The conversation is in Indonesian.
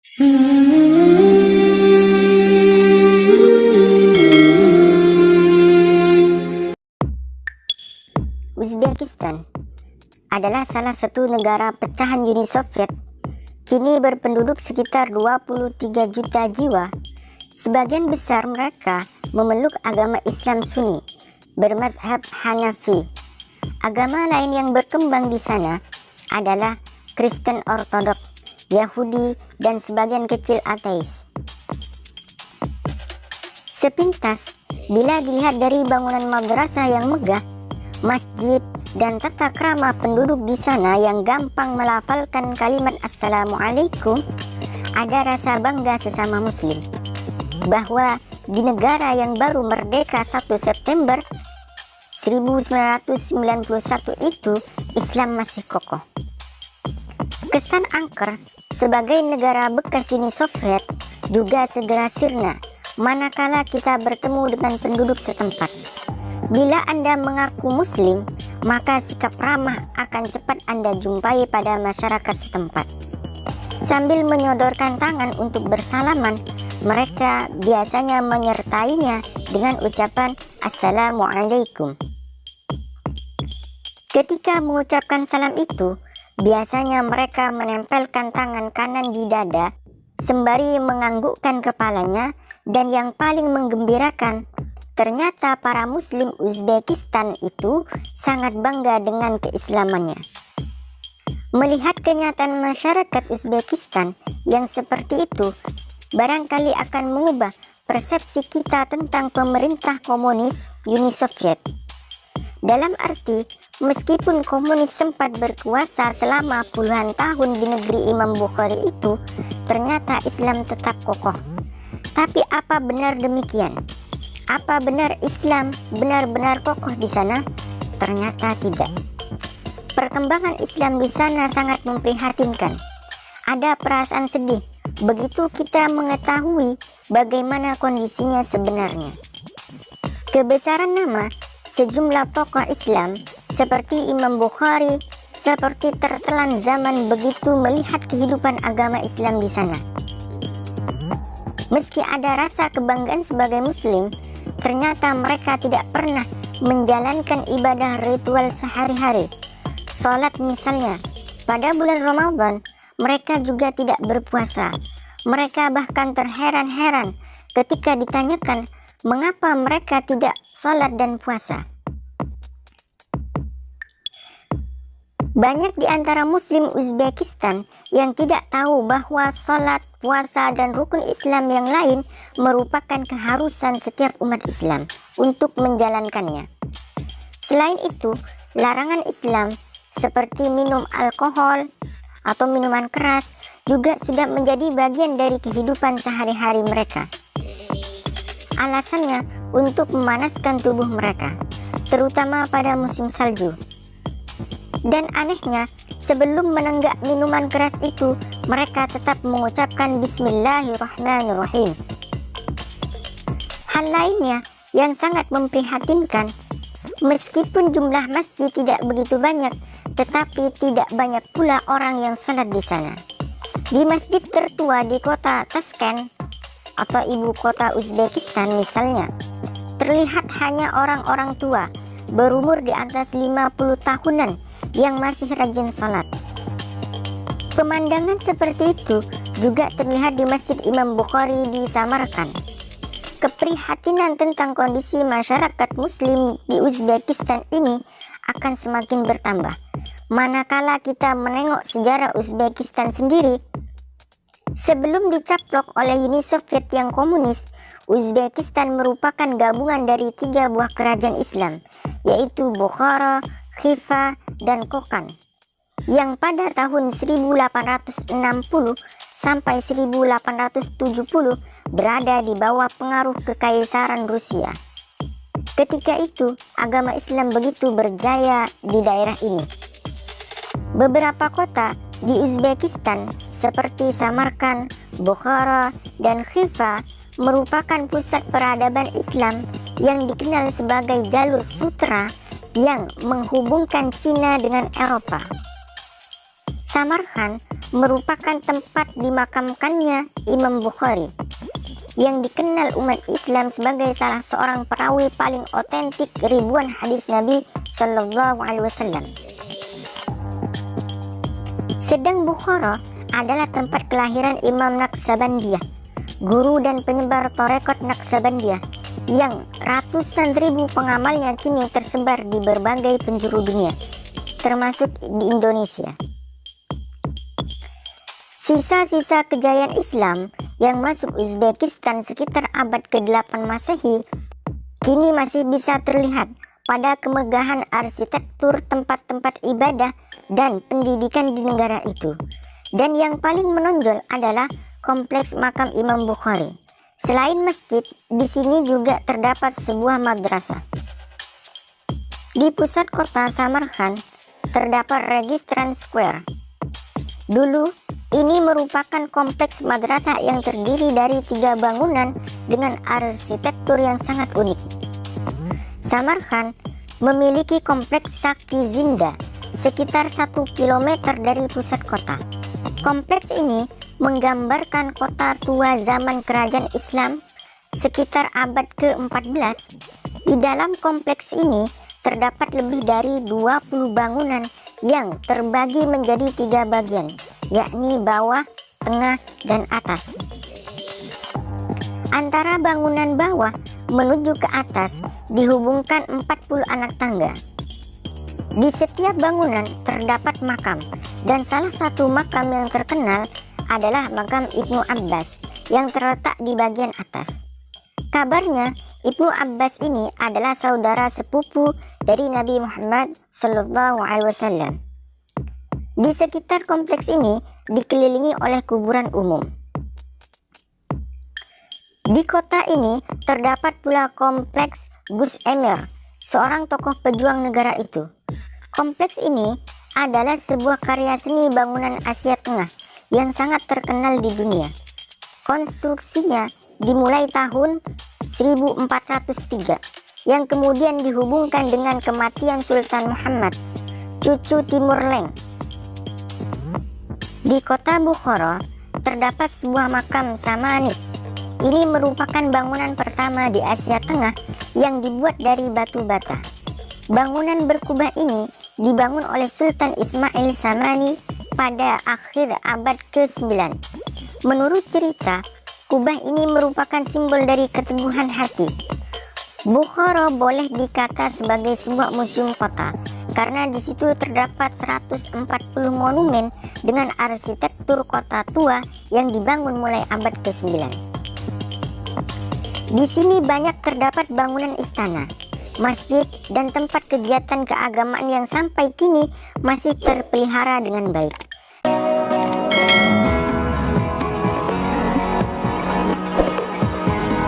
Uzbekistan adalah salah satu negara pecahan Uni Soviet. Kini berpenduduk sekitar 23 juta jiwa. Sebagian besar mereka memeluk agama Islam Sunni bermadhab Hanafi. Agama lain yang berkembang di sana adalah Kristen Ortodoks, Yahudi, dan sebagian kecil ateis. Sepintas, bila dilihat dari bangunan madrasah yang megah, masjid, dan tata krama penduduk di sana yang gampang melafalkan kalimat Assalamualaikum, ada rasa bangga sesama muslim bahwa di negara yang baru merdeka 1 September 1991 itu Islam masih kokoh. Kesan angker sebagai negara bekas Uni Soviet juga segera sirna manakala kita bertemu dengan penduduk setempat. Bila Anda mengaku muslim, maka sikap ramah akan cepat Anda jumpai pada masyarakat setempat. Sambil menyodorkan tangan untuk bersalaman, mereka biasanya menyertainya dengan ucapan Assalamualaikum. Ketika mengucapkan salam itu, biasanya mereka menempelkan tangan kanan di dada sembari menganggukkan kepalanya, dan yang paling menggembirakan, ternyata para muslim Uzbekistan itu sangat bangga dengan keislamannya. Melihat kenyataan masyarakat Uzbekistan yang seperti itu, barangkali akan mengubah persepsi kita tentang pemerintah komunis Uni Soviet. Dalam arti, meskipun komunis sempat berkuasa selama puluhan tahun di negeri Imam Bukhari itu, ternyata Islam tetap kokoh. Tapi apa benar demikian? Apa benar Islam benar-benar kokoh di sana? Ternyata tidak. Perkembangan Islam di sana sangat memprihatinkan. Ada perasaan sedih begitu kita mengetahui bagaimana kondisinya sebenarnya. Kebesaran nama sejumlah tokoh Islam seperti Imam Bukhari seperti tertelan zaman begitu melihat kehidupan agama Islam di sana. Meski ada rasa kebanggaan sebagai muslim, ternyata mereka tidak pernah menjalankan ibadah ritual sehari-hari. Sholat misalnya, pada bulan Ramadan mereka juga tidak berpuasa. Mereka bahkan terheran-heran ketika ditanyakan mengapa mereka tidak sholat dan puasa. Banyak di antara muslim Uzbekistan yang tidak tahu bahwa sholat, puasa, dan rukun Islam yang lain merupakan keharusan setiap umat Islam untuk menjalankannya. Selain itu, larangan Islam seperti minum alkohol atau minuman keras juga sudah menjadi bagian dari kehidupan sehari-hari mereka. Alasannya untuk memanaskan tubuh mereka, terutama pada musim salju. Dan anehnya, sebelum menenggak minuman keras itu, mereka tetap mengucapkan Bismillahirrahmanirrahim. Hal lainnya yang sangat memprihatinkan, meskipun jumlah masjid tidak begitu banyak, tetapi tidak banyak pula orang yang sholat di sana. Di masjid tertua di kota Tashkent atau ibu kota Uzbekistan misalnya, terlihat hanya orang-orang tua berumur di atas 50 tahunan yang masih rajin sholat. Pemandangan seperti itu juga terlihat di Masjid Imam Bukhari di Samarkand. Keprihatinan tentang kondisi masyarakat muslim di Uzbekistan ini akan semakin bertambah manakala kita menengok sejarah Uzbekistan sendiri. Sebelum dicaplok oleh Uni Soviet yang komunis, Uzbekistan merupakan gabungan dari 3 buah kerajaan Islam, yaitu Bukhara, Khiva, dan Kokand, yang pada tahun 1860 sampai 1870 berada di bawah pengaruh Kekaisaran Rusia. Ketika itu, agama Islam begitu berjaya di daerah ini. Beberapa kota di Uzbekistan seperti Samarkand, Bukhara, dan Khiva merupakan pusat peradaban Islam yang dikenal sebagai jalur sutra yang menghubungkan Cina dengan Eropa. Samarkand merupakan tempat dimakamkannya Imam Bukhari, yang dikenal umat Islam sebagai salah seorang perawi paling otentik ribuan hadis Nabi Shallallahu Alaihi Wasallam. Sedang Bukhara adalah tempat kelahiran Imam Naqsabandiyah, guru dan penyebar Torekot Naqsabandiyah, yang ratusan ribu pengamalnya kini tersebar di berbagai penjuru dunia, termasuk di Indonesia. Sisa-sisa kejayaan Islam yang masuk Uzbekistan sekitar abad ke-8 Masehi kini masih bisa terlihat pada kemegahan arsitektur tempat-tempat ibadah dan pendidikan di negara itu. Dan yang paling menonjol adalah kompleks makam Imam Bukhari. Selain masjid, di sini juga terdapat sebuah madrasah. Di pusat kota Samarkand terdapat Registran Square. Dulu, ini merupakan kompleks madrasah yang terdiri dari 3 bangunan dengan arsitektur yang sangat unik. Samarkand memiliki kompleks Sakhi Zinda sekitar 1 km dari pusat kota. Kompleks ini menggambarkan kota tua zaman kerajaan Islam sekitar abad ke-14. Di dalam kompleks ini terdapat lebih dari 20 bangunan yang terbagi menjadi 3 bagian, yakni bawah, tengah, dan atas. Antara bangunan bawah menuju ke atas dihubungkan 40 anak tangga. Di setiap bangunan terdapat makam, dan salah satu makam yang terkenal adalah makam Ibnu Abbas yang terletak di bagian atas. Kabarnya Ibnu Abbas ini adalah saudara sepupu dari Nabi Muhammad SAW. Di sekitar kompleks ini dikelilingi oleh kuburan umum. Di kota ini terdapat pula kompleks Gus Emir, seorang tokoh pejuang negara itu. Kompleks ini adalah sebuah karya seni bangunan Asia Tengah yang sangat terkenal di dunia. Konstruksinya dimulai tahun 1403, yang kemudian dihubungkan dengan kematian Sultan Muhammad, cucu Timur Leng. Di kota Bukhara terdapat sebuah makam Samanid. Ini merupakan bangunan pertama di Asia Tengah yang dibuat dari batu bata. Bangunan berkubah ini dibangun oleh Sultan Ismail Samani pada akhir abad ke-9. Menurut cerita, kubah ini merupakan simbol dari keteguhan hati. Bukhara boleh dikata sebagai sebuah museum kota, karena di situ terdapat 140 monumen dengan arsitektur kota tua yang dibangun mulai abad ke-9. Di sini banyak terdapat bangunan istana, masjid, dan tempat kegiatan keagamaan yang sampai kini masih terpelihara dengan baik.